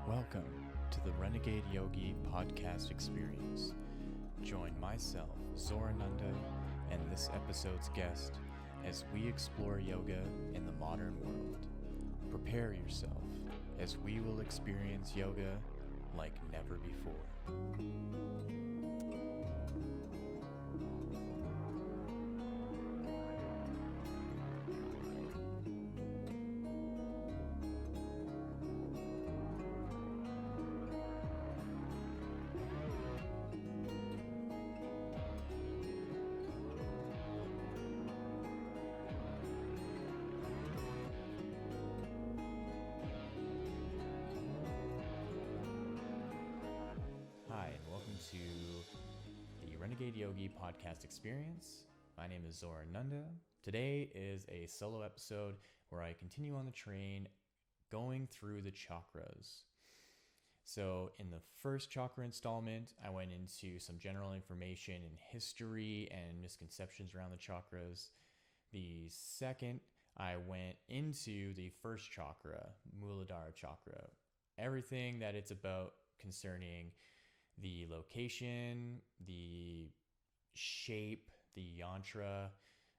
Welcome to the Renegade Yogi Podcast Experience. Join myself, Zorananda, and this episode's guest as we explore yoga in the modern world. Prepare yourself as we will experience yoga like never before. Hi, and welcome to the Renegade Yogi Podcast Experience. My name is Zorananda. Today is a solo episode where I continue on the train going through the chakras. So in the first chakra installment, I went into some general information and history and misconceptions around the chakras. The second, I went into the first chakra, Muladhara chakra, everything that it's about concerning the location, the shape, the yantra,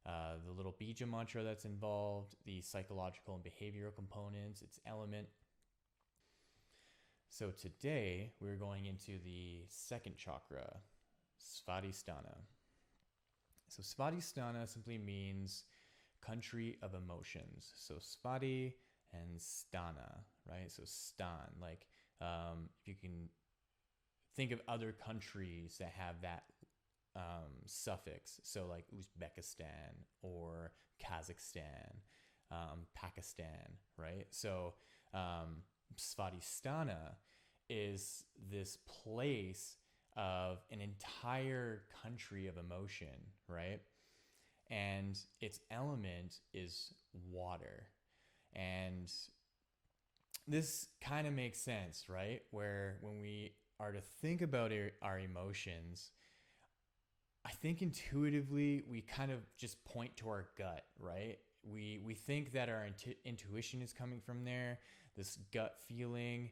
the little bija mantra that's involved, the psychological and behavioral components, its element. So today we're going into the second chakra, Svadhisthana. So Svadhisthana simply means country of emotions. So Svadhi and Sthana, right? So stan, like if you can think of other countries that have that suffix. So like Uzbekistan or Kazakhstan, Pakistan, right? So Svadhisthana is this place of an entire country of emotion, right? And its element is water. And this kind of makes sense, right? Where when we are to think about our emotions, I think intuitively we kind of just point to our gut, right? We think that our intuition is coming from there, this gut feeling,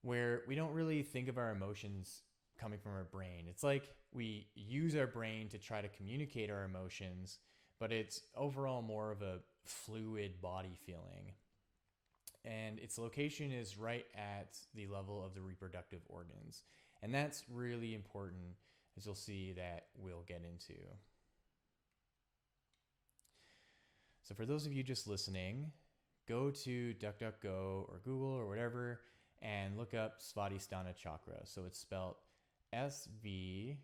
where we don't really think of our emotions coming from our brain. It's like we use our brain to try to communicate our emotions, but it's overall more of a fluid body feeling. And its location is right at the level of the reproductive organs. And that's really important, as you'll see that we'll get into. So for those of you just listening, go to DuckDuckGo or Google or whatever and look up Svadhisthana chakra. So it's spelled Svadhisthana,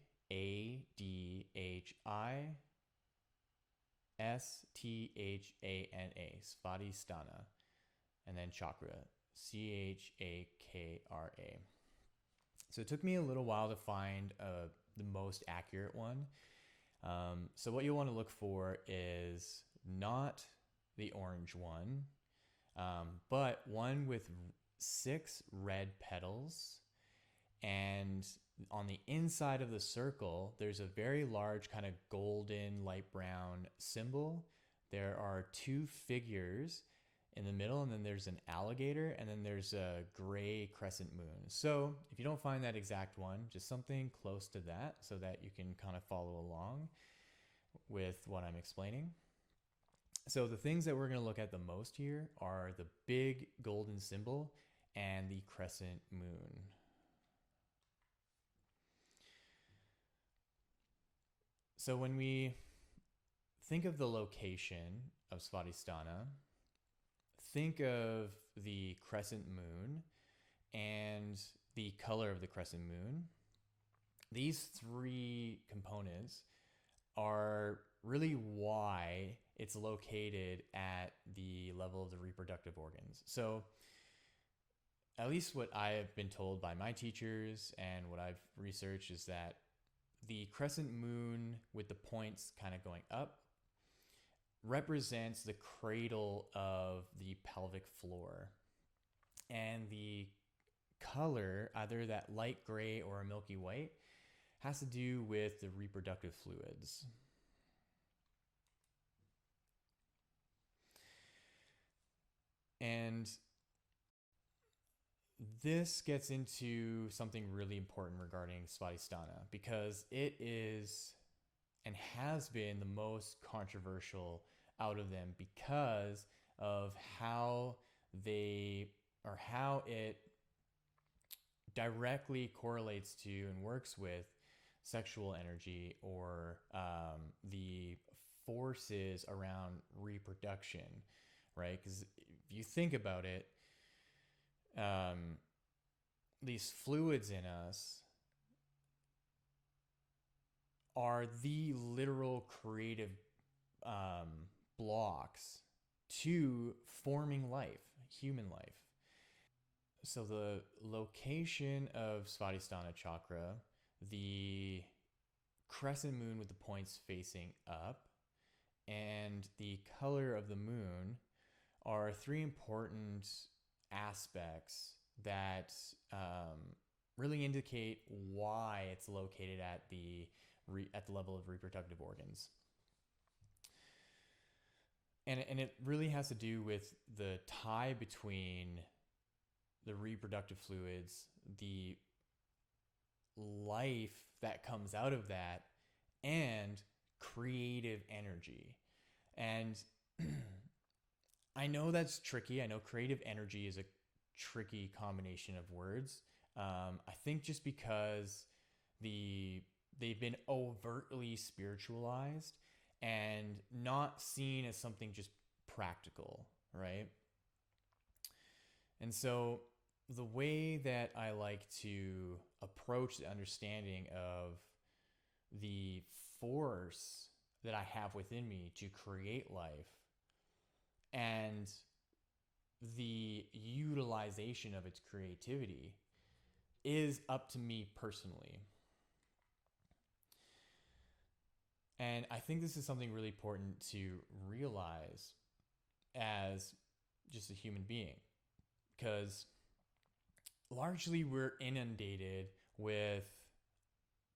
Svadhisthana. And then chakra, Chakra. So it took me a little while to find the most accurate one. So what you'll want to look for is not the orange one, but one with 6 red petals. And on the inside of the circle, there's a very large kind of golden light brown symbol. There are 2 figures in the middle, and then there's an alligator, and then there's a gray crescent moon. So if you don't find that exact one, just something close to that so that you can kind of follow along with what I'm explaining. So the things that we're going to look at the most here are the big golden symbol and the crescent moon. So when we think of the location of Svadhisthana, think of the crescent moon and the color of the crescent moon. These 3 components are really why it's located at the level of the reproductive organs. So at least what I have been told by my teachers and what I've researched is that the crescent moon with the points kind of going up represents the cradle of the pelvic floor. And the color, either that light gray or a milky white, has to do with the reproductive fluids. And this gets into something really important regarding Svadhisthana, because it is and has been the most controversial out of them because of how it directly correlates to and works with sexual energy, or the forces around reproduction, right? Because if you think about it, these fluids in us are the literal creative blocks to forming life, human life. So the location of Svadhisthana chakra, the crescent moon with the points facing up, and the color of the moon are three important aspects that really indicate why it's located at the level of reproductive organs. And it really has to do with the tie between the reproductive fluids, the life that comes out of that, and creative energy. And I know that's tricky. I know creative energy is a tricky combination of words. I think just because they've been overtly spiritualized and not seen as something just practical, right? And so the way that I like to approach the understanding of the force that I have within me to create life and the utilization of its creativity is up to me personally. And I think this is something really important to realize as just a human being, because largely we're inundated with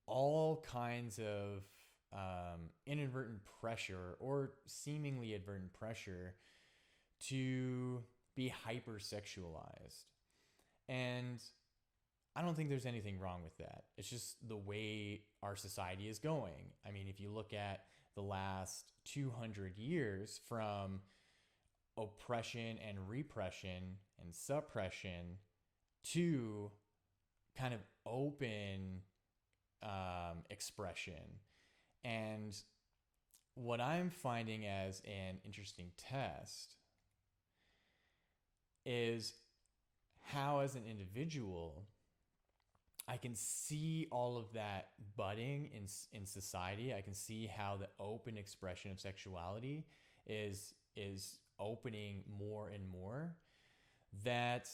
all kinds of inadvertent pressure or seemingly advertent pressure to be hypersexualized. And I don't think there's anything wrong with that. It's just the way our society is going. I mean, if you look at the last 200 years from oppression and repression and suppression to kind of open expression. And what I'm finding as an interesting test is how, as an individual, I can see all of that budding in society. I can see how the open expression of sexuality is opening more and more, that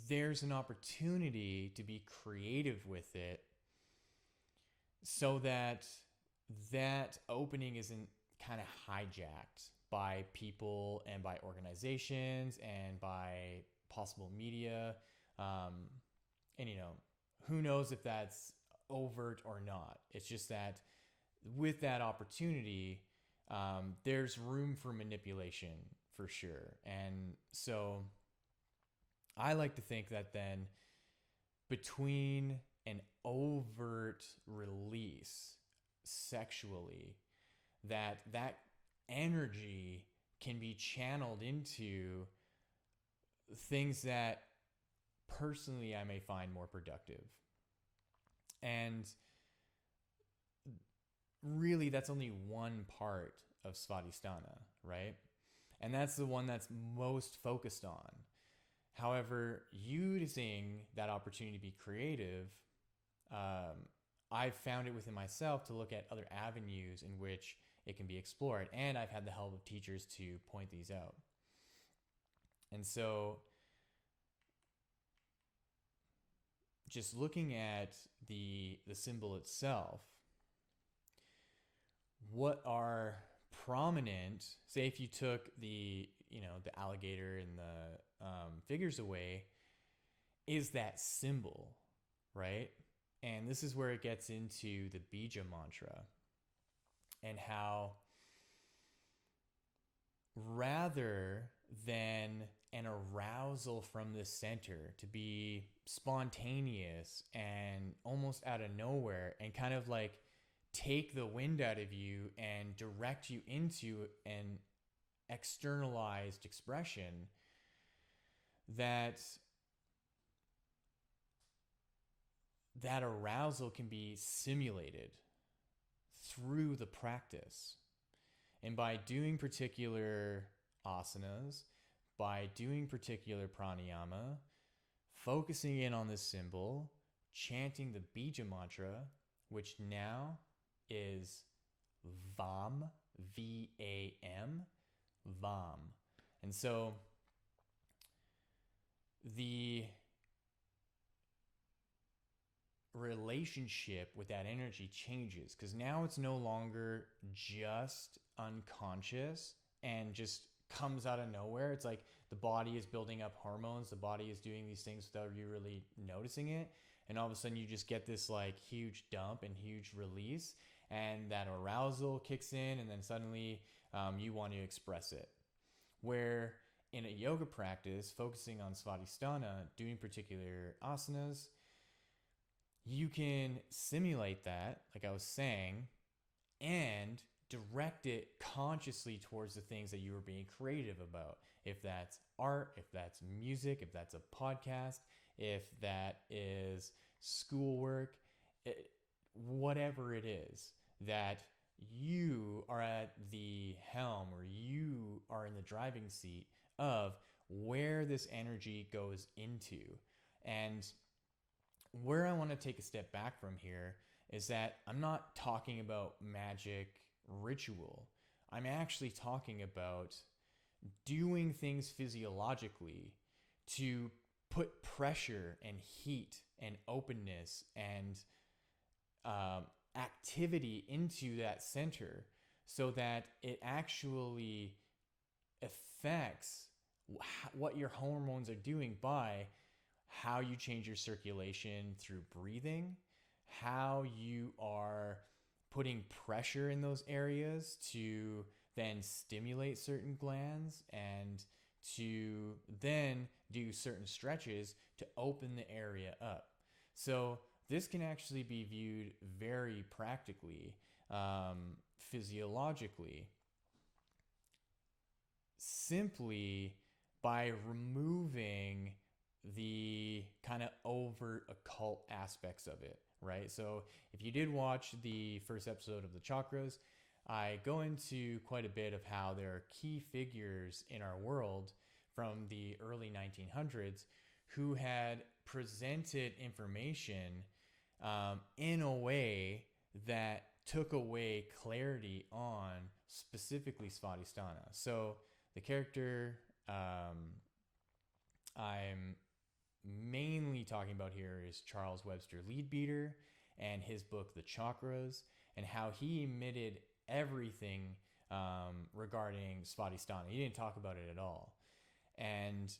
there's an opportunity to be creative with it so that that opening isn't kind of hijacked by people and by organizations and by possible media. And, who knows if that's overt or not. It's just that with that opportunity, there's room for manipulation for sure. And so I like to think that then between an overt release sexually, that energy can be channeled into things that personally I may find more productive. And really, that's only one part of Svadhisthana, right? And that's the one that's most focused on. However, using that opportunity to be creative, I've found it within myself to look at other avenues in which it can be explored. And I've had the help of teachers to point these out. And so just looking at the symbol itself, what are prominent, say if you took the alligator and the figures away, is that symbol, right? And this is where it gets into the bija mantra and how rather than and arousal from this center to be spontaneous and almost out of nowhere, and kind of like take the wind out of you and direct you into an externalized expression, that arousal can be simulated through the practice. And by doing particular asanas, by doing particular pranayama, focusing in on this symbol, chanting the bija mantra, which now is VAM, VAM, VAM. And so the relationship with that energy changes, because now it's no longer just unconscious and just comes out of nowhere. It's like the body is building up hormones, the body is doing these things without you really noticing it, and all of a sudden you just get this like huge dump and huge release, and that arousal kicks in, and then suddenly you want to express it. Where in a yoga practice, focusing on Svadhisthana, doing particular asanas, you can simulate that, like I was saying, and direct it consciously towards the things that you were being creative about. If that's art, if that's music, if that's a podcast, if that is schoolwork, whatever it is, that you are at the helm, or you are in the driving seat of where this energy goes into. And where I want to take a step back from here is that I'm not talking about magic ritual. I'm actually talking about doing things physiologically to put pressure and heat and openness and activity into that center, so that it actually affects what your hormones are doing by how you change your circulation through breathing, how you are putting pressure in those areas to then stimulate certain glands, and to then do certain stretches to open the area up. So this can actually be viewed very practically, physiologically, simply by removing the kind of overt occult aspects of it, right? So if you did watch the first episode of the Chakras, I go into quite a bit of how there are key figures in our world from the early 1900s who had presented information in a way that took away clarity on specifically Svadhisthana. So the character I'm mainly talking about here is Charles Webster Leadbeater and his book, The Chakras, and how he omitted everything regarding Svadhisthana. He didn't talk about it at all. And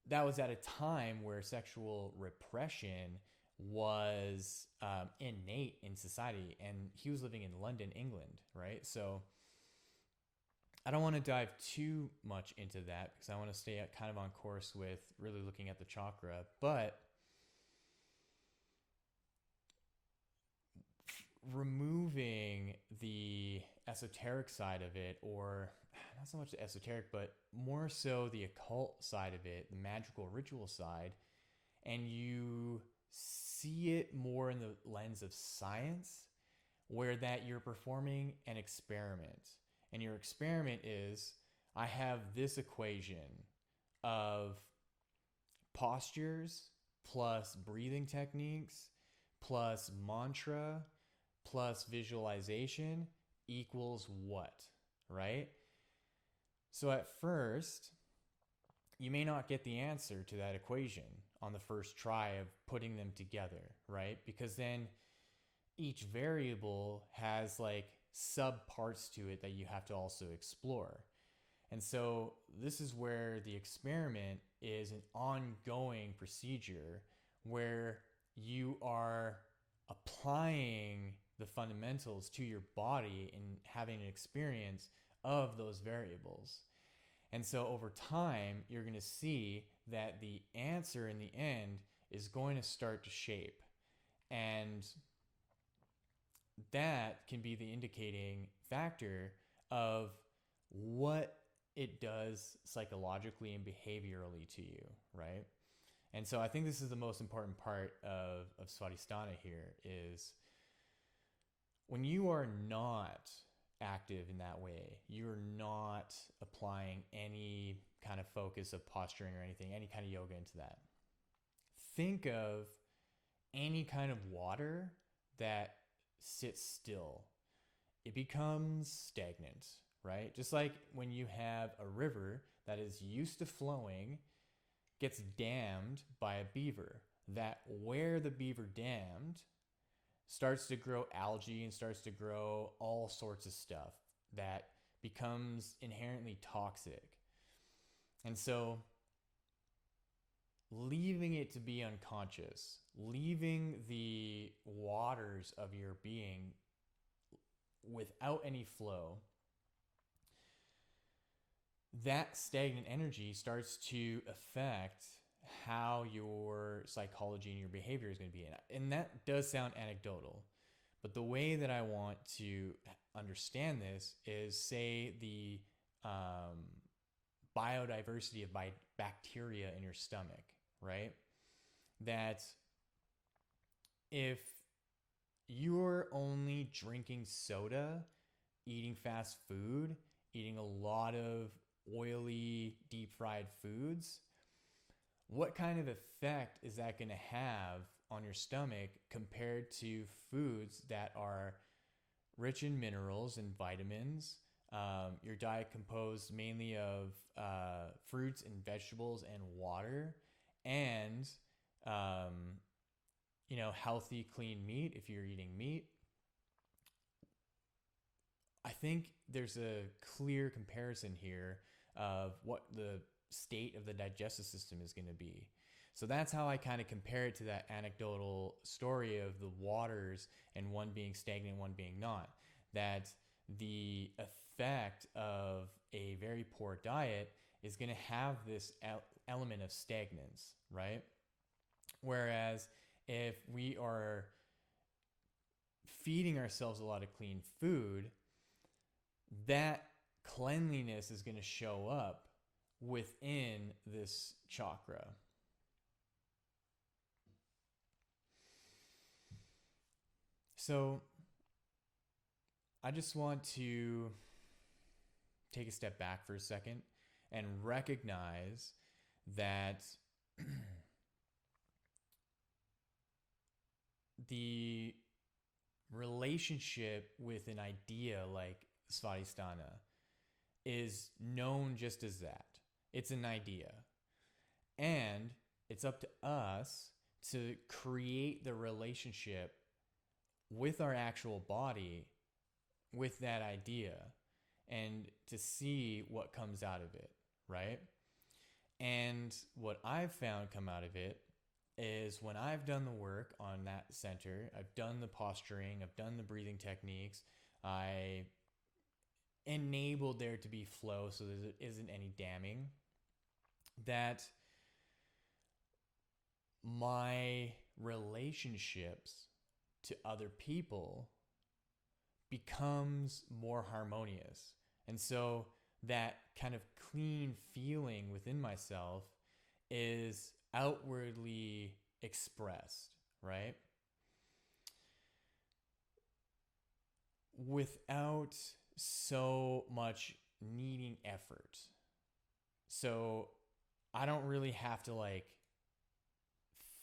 that was at a time where sexual repression was innate in society, and he was living in London, England, right? So I don't want to dive too much into that, because I want to stay kind of on course with really looking at the chakra. But removing the esoteric side of it, or not so much the esoteric, but more so the occult side of it, the magical ritual side, and you see it more in the lens of science, where that you're performing an experiment. And your experiment is, I have this equation of postures plus breathing techniques plus mantra plus visualization equals what, right? So at first, you may not get the answer to that equation on the first try of putting them together, right? Because then each variable has like sub parts to it that you have to also explore. And so this is where the experiment is an ongoing procedure where you are applying the fundamentals to your body and having an experience of those variables. And so over time, you're going to see that the answer in the end is going to start to shape. And that can be the indicating factor of what it does psychologically and behaviorally to you, right? And so I think this is the most important part of Svadhisthana here is when you are not active in that way, you're not applying any kind of focus of posturing or anything, any kind of yoga into that. Think of any kind of water that sits still. It becomes stagnant, right? Just like when you have a river that is used to flowing, gets dammed by a beaver, that where the beaver dammed starts to grow algae and starts to grow all sorts of stuff that becomes inherently toxic. And so leaving it to be unconscious, leaving the waters of your being without any flow, that stagnant energy starts to affect how your psychology and your behavior is going to be. And that does sound anecdotal, but the way that I want to understand this is, say, the biodiversity of bacteria in your stomach, right? That if you're only drinking soda, eating fast food, eating a lot of oily, deep fried foods, what kind of effect is that going to have on your stomach compared to foods that are rich in minerals and vitamins? Your diet composed mainly of fruits and vegetables and water, and healthy, clean meat if you're eating meat. I think there's a clear comparison here of what the state of the digestive system is going to be. So that's how I kind of compare it to that anecdotal story of the waters and one being stagnant, one being not. That the effect of a very poor diet is going to have this element of stagnance, right? Whereas if we are feeding ourselves a lot of clean food, that cleanliness is going to show up within this chakra. So I just want to take a step back for a second and recognize that the relationship with an idea like Svadhisthana is known just as that. It's an idea. And it's up to us to create the relationship with our actual body with that idea and to see what comes out of it, right? And what I've found come out of it is when I've done the work on that center, I've done the posturing, I've done the breathing techniques, I enabled there to be flow so there isn't any damming, that my relationships to other people becomes more harmonious. And so that kind of clean feeling within myself is outwardly expressed, right? Without so much needing effort. So I don't really have to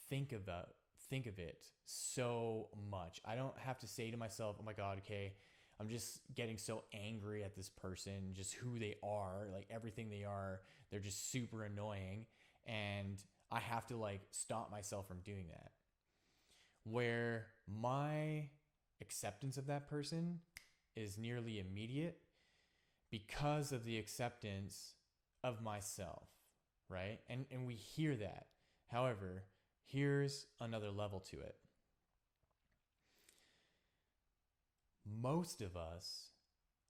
think of it so much. I don't have to say to myself, oh my God, okay, I'm just getting so angry at this person, just who they are, like everything they are, they're just super annoying. And I have to stop myself from doing that. Where my acceptance of that person is nearly immediate because of the acceptance of myself, right? And we hear that. However, here's another level to it. Most of us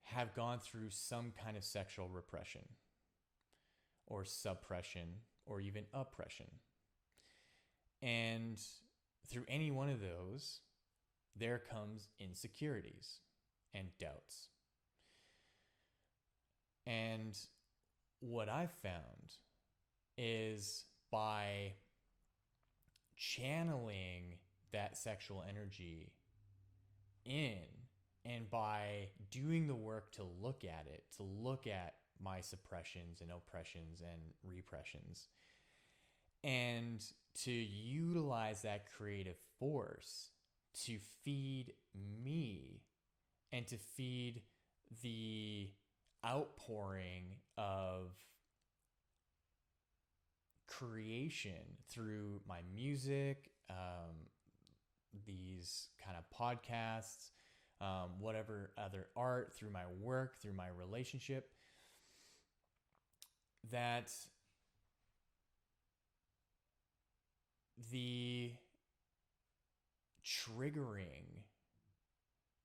have gone through some kind of sexual repression. or suppression or even oppression. And through any one of those, there comes insecurities and doubts. And what I've found is by channeling that sexual energy in, and by doing the work to look at it, to look at my suppressions and oppressions and repressions, and to utilize that creative force to feed me and to feed the outpouring of creation through my music, these kind of podcasts, whatever other art, through my work, through my relationship, that the triggering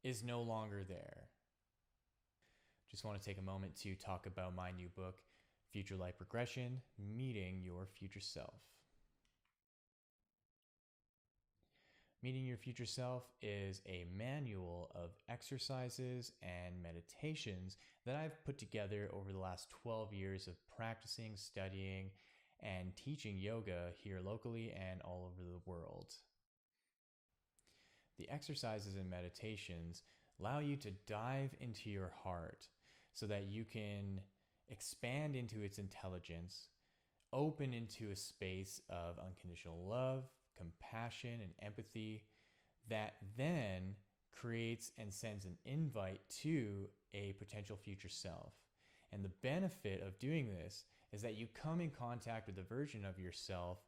is no longer there. Just want to take a moment to talk about my new book, Future Life Progression, Meeting Your Future Self. Meeting Your Future Self is a manual of exercises and meditations that I've put together over the last 12 years of practicing, studying, and teaching yoga here locally and all over the world. The exercises and meditations allow you to dive into your heart so that you can expand into its intelligence, open into a space of unconditional love, compassion, and empathy that then creates and sends an invite to a potential future self. And the benefit of doing this is that you come in contact with a version of yourself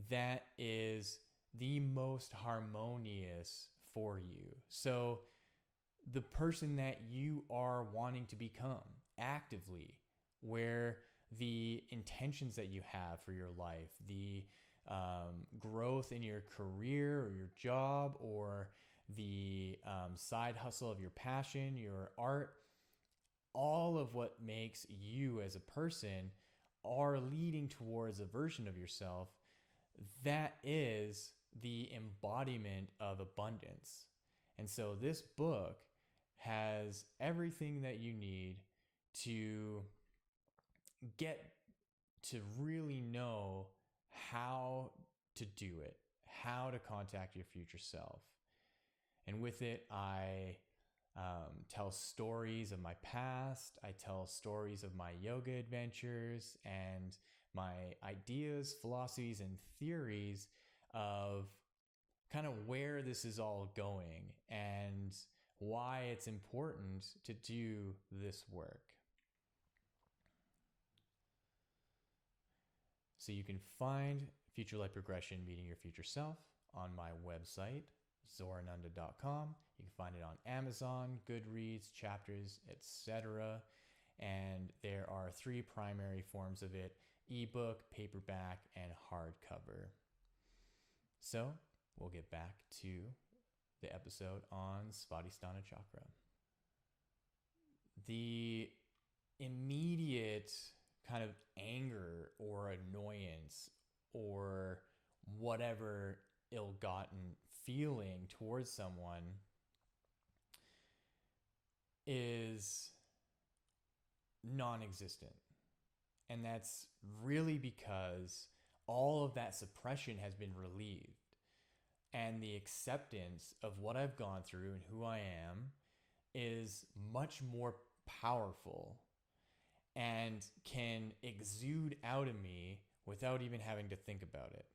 that is the most harmonious for you. So the person that you are wanting to become actively, where the intentions that you have for your life, the growth in your career or your job, or the side hustle of your passion, your art, all of what makes you as a person are leading towards a version of yourself that is the embodiment of abundance. And so this book has everything that you need to get to really know how to do it, how to contact your future self. And with it, I tell stories of my past. I tell stories of my yoga adventures and my ideas, philosophies, and theories of kind of where this is all going and why it's important to do this work. So you can find Future Life Progression, Meeting Your Future Self on my website, Zorananda.com. You can find it on Amazon, Goodreads, Chapters, etc. And there are 3 primary forms of it: ebook, paperback, and hardcover. So we'll get back to the episode on Svadhisthana Chakra. The immediate kind of anger or annoyance or whatever ill-gotten feeling towards someone is non-existent. And that's really because all of that suppression has been relieved. And the acceptance of what I've gone through and who I am is much more powerful and can exude out of me without even having to think about it.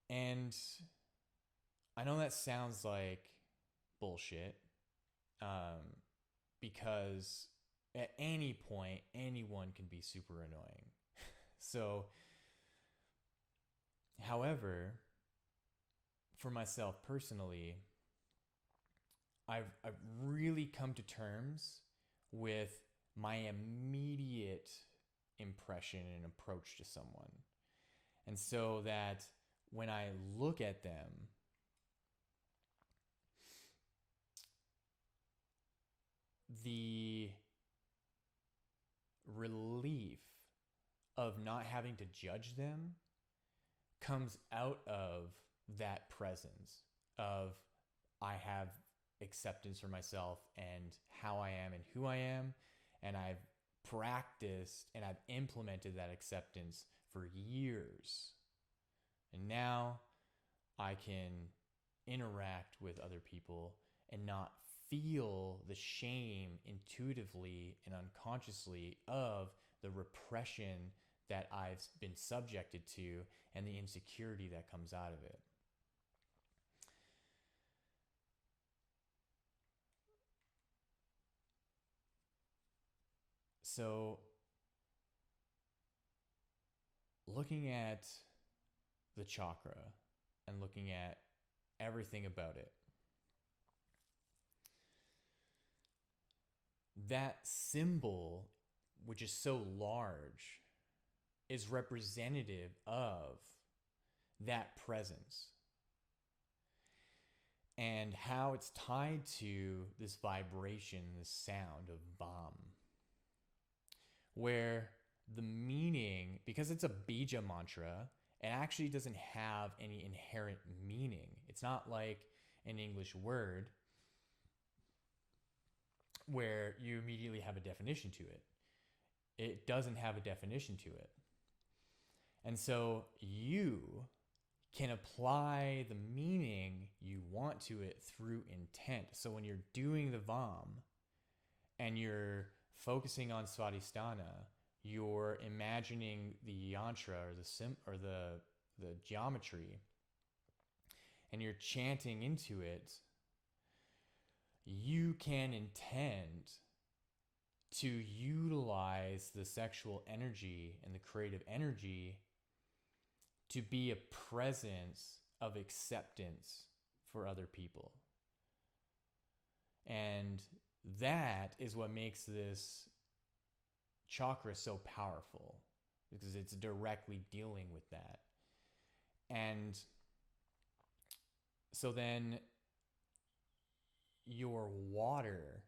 And I know that sounds like bullshit, because at any point, anyone can be super annoying. So, however, for myself personally, I've really come to terms with my immediate impression and approach to someone. And so that when I look at them, the relief of not having to judge them comes out of that presence of I have acceptance for myself and how I am and who I am, and I've practiced and I've implemented that acceptance for years. And now I can interact with other people and not feel the shame intuitively and unconsciously of the repression that I've been subjected to and the insecurity that comes out of it. So, looking at the chakra and looking at everything about it, that symbol, which is so large, is representative of that presence and how it's tied to this vibration, this sound of BAM, where the meaning, because it's a bija mantra, it actually doesn't have any inherent meaning. It's not like an English word where you immediately have a definition to it. It doesn't have a definition to it. And so you can apply the meaning you want to it through intent. So when you're doing the VAM and you're focusing on Svadhisthana, you're imagining the yantra or the geometry, and you're chanting into it, you can intend to utilize the sexual energy and the creative energy to be a presence of acceptance for other people. And that is what makes this chakra so powerful, because it's directly dealing with that. And so then your water,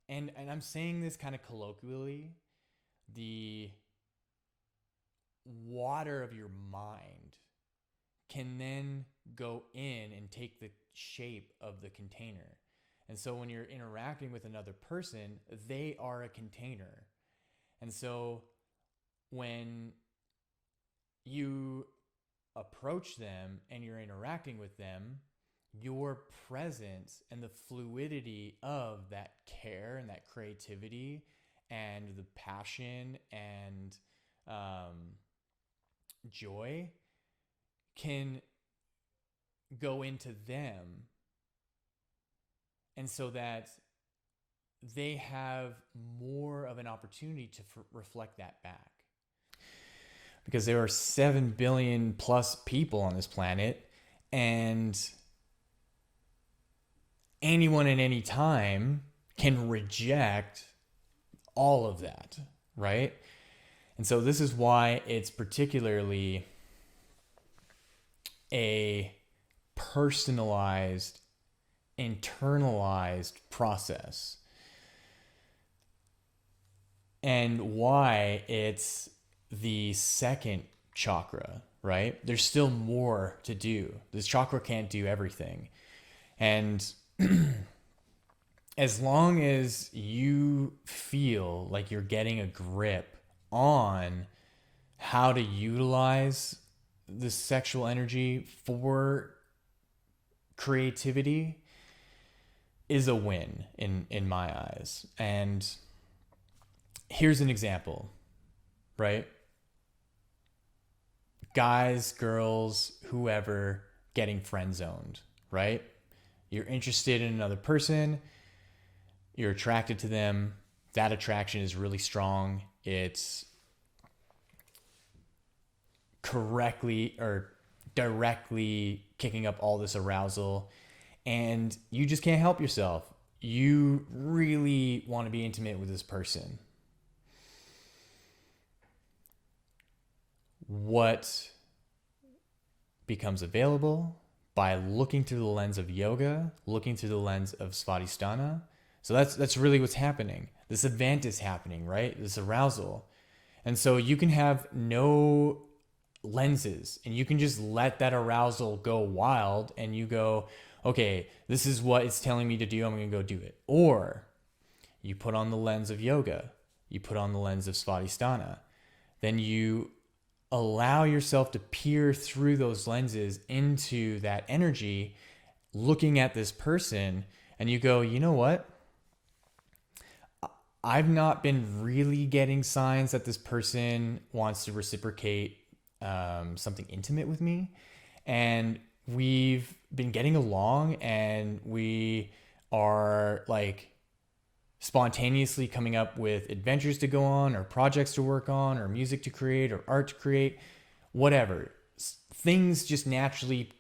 and I'm saying this kind of colloquially, the water of your mind can then go in and take the shape of the container. And so when you're interacting with another person, they are a container. And so when you approach them and you're interacting with them, your presence and the fluidity of that care and that creativity and the passion and joy can go into them, and so that they have more of an opportunity to reflect that back. Because there are 7 billion plus people on this planet, and anyone at any time can reject all of that, right? And so this is why it's particularly a personalized, internalized process, and why it's the second chakra, right? There's still more to do. This chakra can't do everything. And as long as you feel like you're getting a grip on how to utilize the sexual energy for creativity, is a win in my eyes. And here's an example, right? Guys, girls, whoever, getting friend zoned, right? You're interested in another person, you're attracted to them, that attraction is really strong. It's correctly or directly kicking up all this arousal, and you just can't help yourself. You really want to be intimate with this person. What becomes available by looking through the lens of yoga, looking through the lens of Svadhisthana, So that's really what's happening. This event is happening, right? This arousal. And so you can have no lenses and you can just let that arousal go wild and you go, okay, this is what it's telling me to do. I'm going to go do it. Or you put on the lens of yoga, you put on the lens of Svadhisthana, then you allow yourself to peer through those lenses into that energy, looking at this person, and you go, you know what? I've not been really getting signs that this person wants to reciprocate something intimate with me. And we've been getting along and we are like spontaneously coming up with adventures to go on or projects to work on or music to create or art to create, whatever. Things just naturally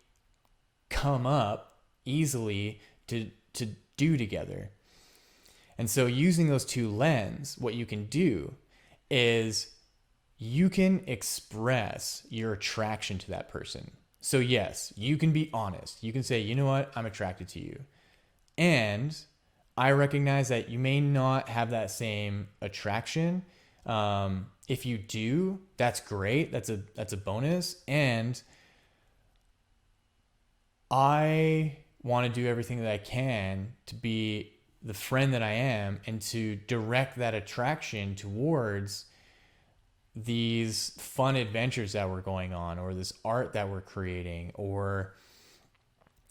come up easily to do together. And so using those two lenses, what you can do is you can express your attraction to that person. So yes, you can be honest. You can say, you know what, I'm attracted to you. And I recognize that you may not have that same attraction. If you do, that's great. That's a bonus. And I want to do everything that I can to be the friend that I am and to direct that attraction towards these fun adventures that we're going on, or this art that we're creating, or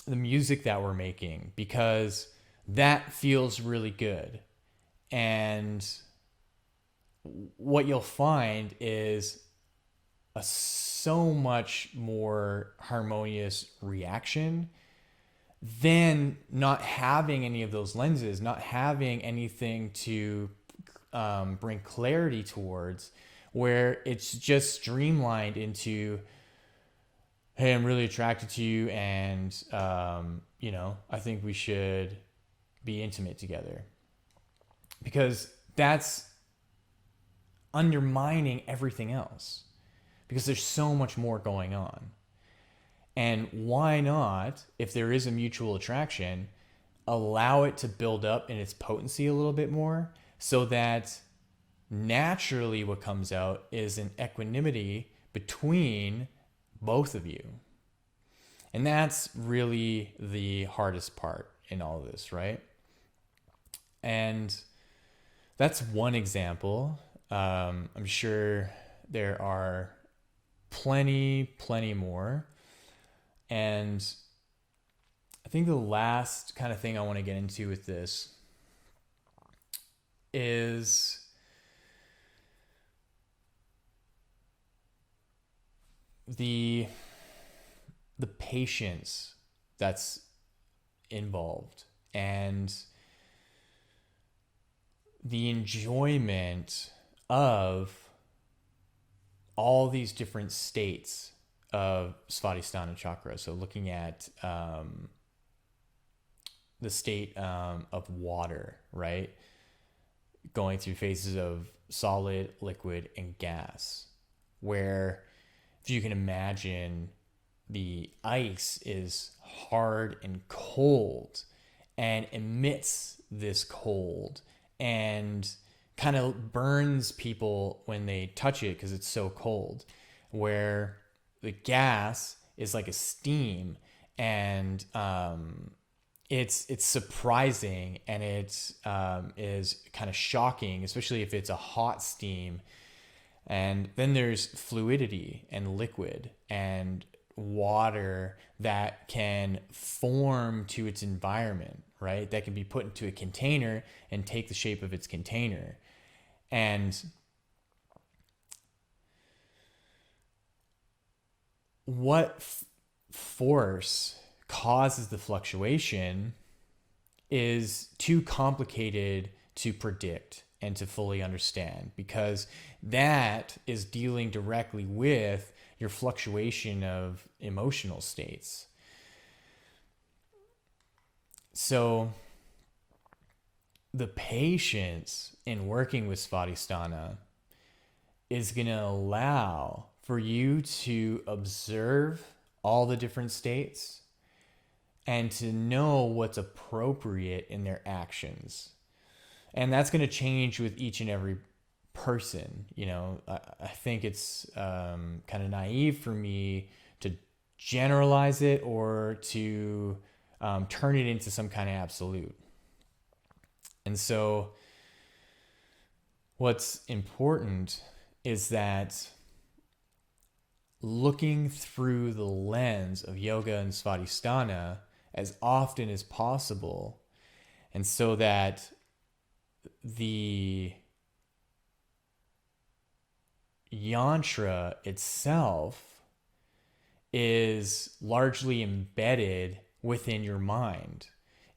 the music that we're making, because that feels really good. And what you'll find is a so much more harmonious reaction than not having any of those lenses, not having anything to bring clarity towards, where it's just streamlined into, hey, I'm really attracted to you, and I think we should be intimate together. Because that's undermining everything else, because there's so much more going on. And why not, if there is a mutual attraction, allow it to build up in its potency a little bit more, so that naturally what comes out is an equanimity between both of you. And that's really the hardest part in all of this, right? And that's one example. I'm sure there are plenty more. And I think the last kind of thing I want to get into with this is the patience that's involved and the enjoyment of all these different states of Svadhisthana chakra. So looking at the state of water, right? Going through phases of solid, liquid, and gas, where if you can imagine, the ice is hard and cold and emits this cold and kind of burns people when they touch it because it's so cold, where the gas is like a steam, and it's surprising, and it is kind of shocking, especially if it's a hot steam. And then there's fluidity and liquid and water that can form to its environment, right? That can be put into a container and take the shape of its container. And what force causes the fluctuation is too complicated to predict and to fully understand, because that is dealing directly with your fluctuation of emotional states. So the patience in working with Svadhisthana is going to allow for you to observe all the different states and to know what's appropriate in their actions. And that's going to change with each and every person. I think it's kind of naive for me to generalize it or to turn it into some kind of absolute. And so what's important is that looking through the lens of yoga and Svadhisthana as often as possible, and so that the yantra itself is largely embedded within your mind,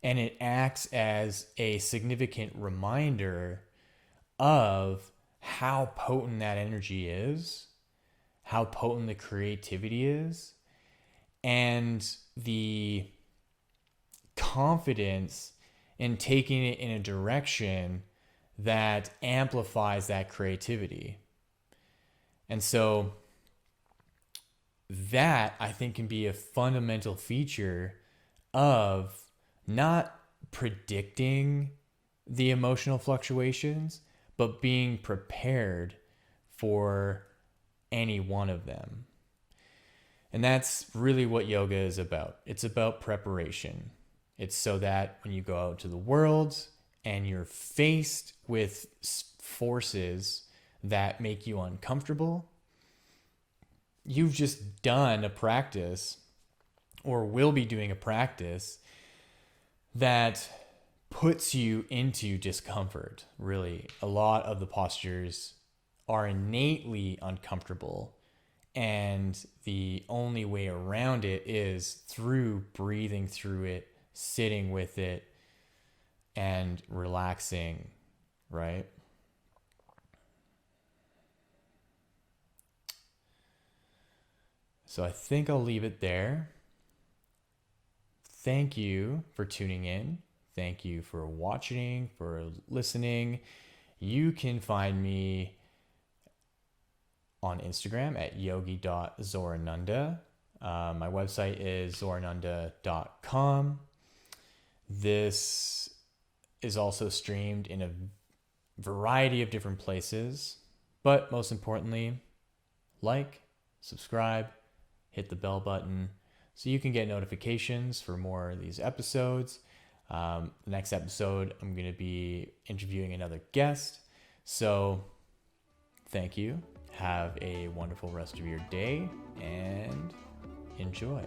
and it acts as a significant reminder of how potent that energy is, how potent the creativity is, and the confidence in taking it in a direction that amplifies that creativity. And so that, I think, can be a fundamental feature of not predicting the emotional fluctuations, but being prepared for any one of them. And that's really what yoga is about. It's about preparation. It's so that when you go out to the world and you're faced with forces that make you uncomfortable, you've just done a practice or will be doing a practice that puts you into discomfort. Really, a lot of the postures are innately uncomfortable, and the only way around it is through breathing through it, sitting with it, and relaxing, right? So I think I'll leave it there. Thank you for tuning in. Thank you for watching, for listening. You can find me on Instagram at yogi.zorananda. My website is zorananda.com. This is also streamed in a variety of different places, but most importantly, like, subscribe, hit the bell button so you can get notifications for more of these episodes. The next episode, I'm going to be interviewing another guest. So thank you. Have a wonderful rest of your day and enjoy.